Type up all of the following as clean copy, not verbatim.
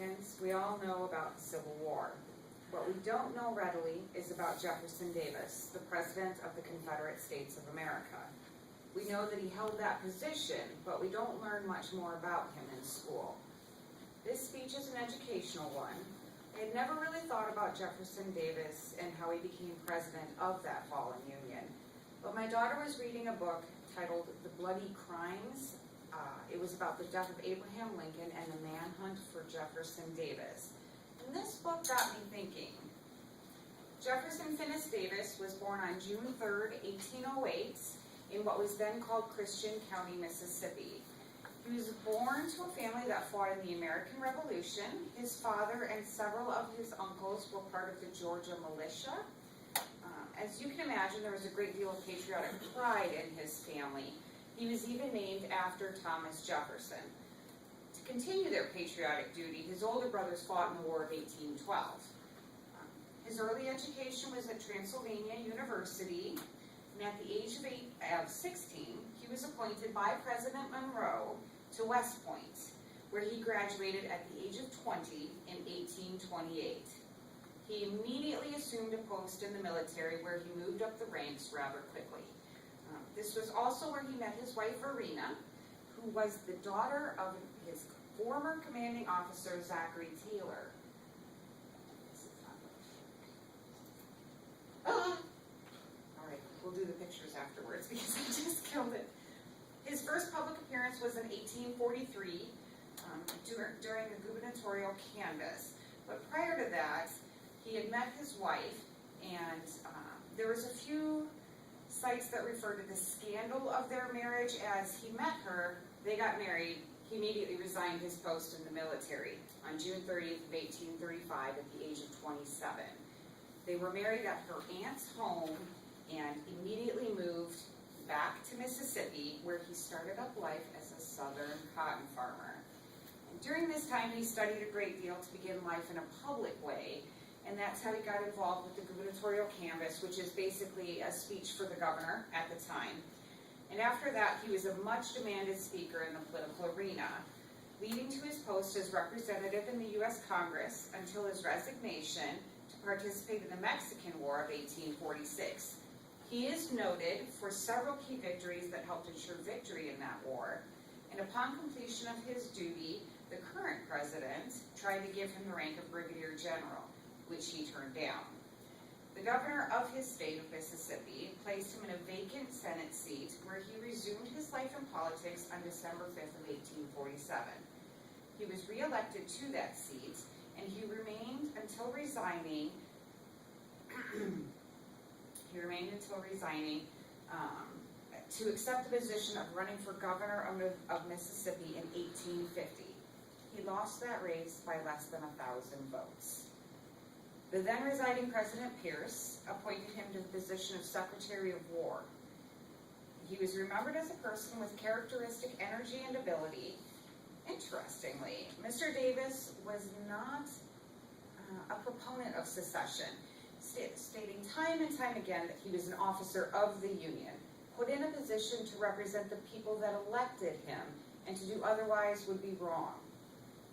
Americans, we all know about the Civil War. What we don't know readily is about Jefferson Davis, the President of the Confederate States of America. We know that he held that position, but we don't learn much more about him in school. This speech is an educational one. I had never really thought about Jefferson Davis and how he became president of that fallen Union. But my daughter was reading a book titled The Bloody Crimes. It was about the death of Abraham Lincoln and the manhunt for Jefferson Davis. And this book got me thinking. Jefferson Finis Davis was born on June 3rd, 1808, in what was then called Christian County, Mississippi. He was born to a family that fought in the American Revolution. His father and several of his uncles were part of the Georgia militia. As you can imagine, there was a great deal of patriotic pride in his family. He was even named after Thomas Jefferson. To continue their patriotic duty, his older brothers fought in the War of 1812. His early education was at Transylvania University, and at the age of 16, he was appointed by President Monroe to West Point, where he graduated at the age of 20 in 1828. He immediately assumed a post in the military where he moved up the ranks rather quickly. This was also where he met his wife, Verena, who was the daughter of his former commanding officer, Zachary Taylor. All right, we'll do the pictures afterwards because I just killed it. His first public appearance was in 1843 during the gubernatorial canvass. But prior to that, he had met his wife, and there was a few sites that refer to the scandal of their marriage. As he met her, they got married. He immediately resigned his post in the military on June 30th of 1835 at the age of 27. They were married at her aunt's home and immediately moved back to Mississippi, where he started up life as a southern cotton farmer. And during this time, he studied a great deal to begin life in a public way. And that's how he got involved with the gubernatorial canvass, which is basically a speech for the governor at the time. And after that, he was a much demanded speaker in the political arena, leading to his post as representative in the U.S. Congress until his resignation to participate in the Mexican War of 1846. He is noted for several key victories that helped ensure victory in that war. And upon completion of his duty, the current president tried to give him the rank of brigadier general, which he turned down. The governor of his state of Mississippi placed him in a vacant Senate seat where he resumed his life in politics on December 5th of 1847. He was re-elected to that seat, and he remained until resigning to accept the position of running for governor of Mississippi in 1850. He lost that race by less than 1,000 votes. The then residing President Pierce appointed him to the position of Secretary of War. He was remembered as a person with characteristic energy and ability. Interestingly, Mr. Davis was not a proponent of secession, stating time and time again that he was an officer of the Union, put in a position to represent the people that elected him, and to do otherwise would be wrong.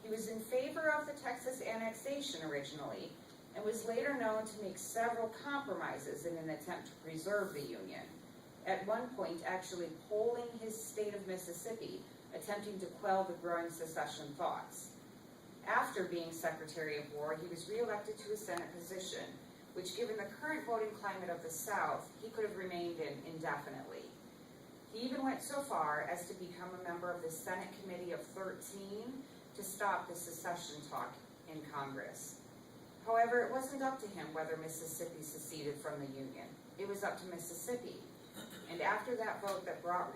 He was in favor of the Texas annexation originally, and was later known to make several compromises in an attempt to preserve the Union. At one point, actually polling his state of Mississippi, attempting to quell the growing secession thoughts. After being Secretary of War, he was re-elected to a Senate position, which, given the current voting climate of the South, he could have remained in indefinitely. He even went so far as to become a member of the Senate Committee of 13 to stop the secession talk in Congress. However, it wasn't up to him whether Mississippi seceded from the Union. It was up to Mississippi. And after that vote that brought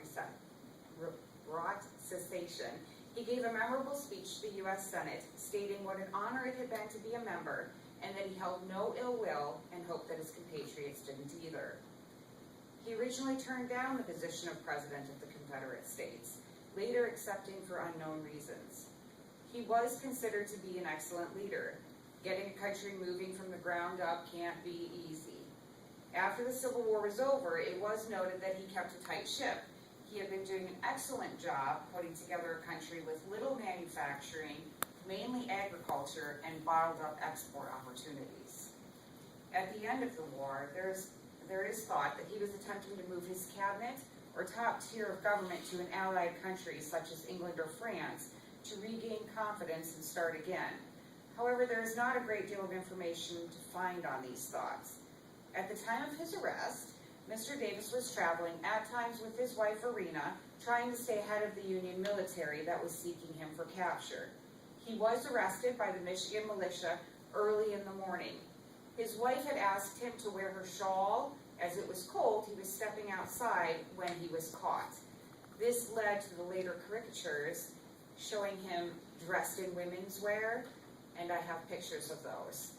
cessation, he gave a memorable speech to the U.S. Senate, stating what an honor it had been to be a member, and that he held no ill will and hoped that his compatriots didn't either. He originally turned down the position of President of the Confederate States, later accepting for unknown reasons. He was considered to be an excellent leader. Getting a country moving from the ground up can't be easy. After the Civil War was over, it was noted that he kept a tight ship. He had been doing an excellent job putting together a country with little manufacturing, mainly agriculture and bottled up export opportunities. At the end of the war, there is thought that he was attempting to move his cabinet or top tier of government to an allied country such as England or France to regain confidence and start again. However, there is not a great deal of information to find on these thoughts. At the time of his arrest, Mr. Davis was traveling, at times with his wife Irina, trying to stay ahead of the Union military that was seeking him for capture. He was arrested by the Michigan militia early in the morning. His wife had asked him to wear her shawl. As it was cold, he was stepping outside when he was caught. This led to the later caricatures showing him dressed in women's wear, and I have pictures of those.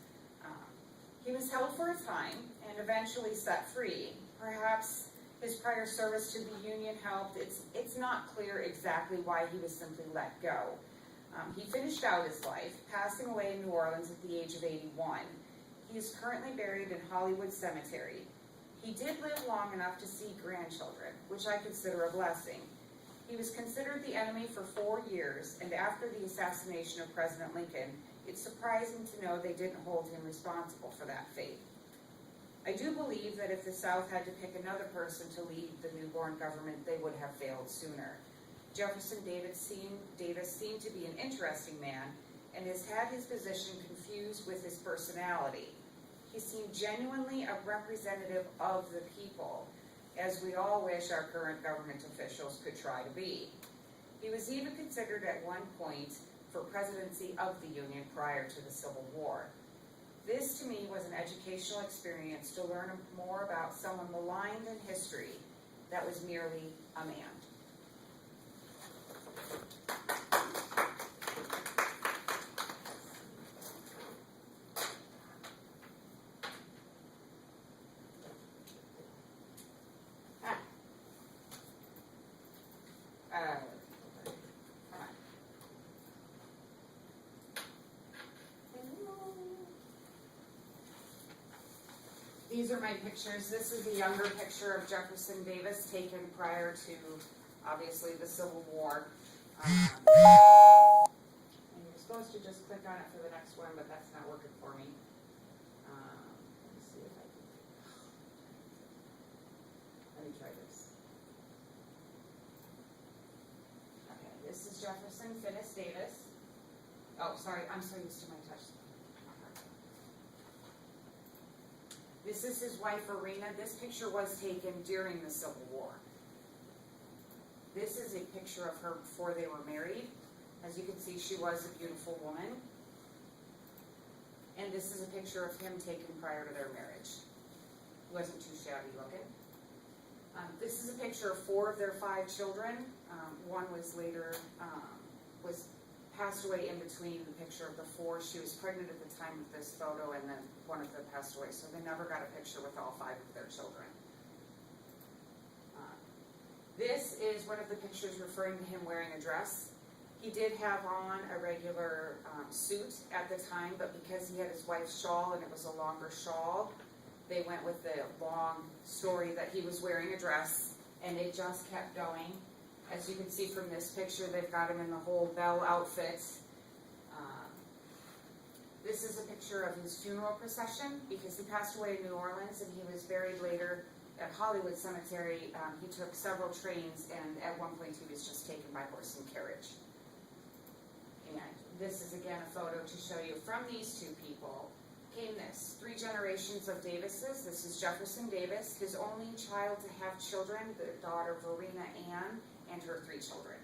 He was held for a time and eventually set free. Perhaps his prior service to the Union helped. It's not clear exactly why he was simply let go. He finished out his life, passing away in New Orleans at the age of 81. He is currently buried in Hollywood Cemetery. He did live long enough to see grandchildren, which I consider a blessing. He was considered the enemy for 4 years, and after the assassination of President Lincoln, it's surprising to know they didn't hold him responsible for that fate. I do believe that if the South had to pick another person to lead the newborn government, they would have failed sooner. Jefferson Davis seemed to be an interesting man and has had his position confused with his personality. He seemed genuinely a representative of the people, as we all wish our current government officials could try to be. He was even considered at one point for presidency of the Union prior to the Civil War. This, to me, was an educational experience to learn more about someone maligned in history that was merely a man. These are my pictures. This is a younger picture of Jefferson Davis taken prior to, obviously, the Civil War. And you're supposed to just click on it for the next one, but that's not working for me. Let me see if I can. Let me try this. Okay, this is Jefferson Davis. Oh, sorry, I'm so used to my touch screen. This is his wife, Irina. This picture was taken during the Civil War. This is a picture of her before they were married. As you can see, she was a beautiful woman. And this is a picture of him taken prior to their marriage. He wasn't too shabby looking. This is a picture of 4 of their 5 children. One was later, passed away in between the picture of the 4. She was pregnant at the time of this photo, and then one of them passed away, so they never got a picture with all 5 of their children. This is one of the pictures referring to him wearing a dress. He did have on a regular suit at the time, but because he had his wife's shawl and it was a longer shawl, they went with the long story that he was wearing a dress, and it just kept going. As you can see from this picture, they've got him in the whole bell outfit. This is a picture of his funeral procession because he passed away in New Orleans and he was buried later at Hollywood Cemetery. He took several trains, and at one point he was just taken by horse and carriage. And this is again a photo to show you from these 2 people came this. 3 generations of Davises. This is Jefferson Davis, his only child to have children, the daughter Verena Ann, and her 3 children.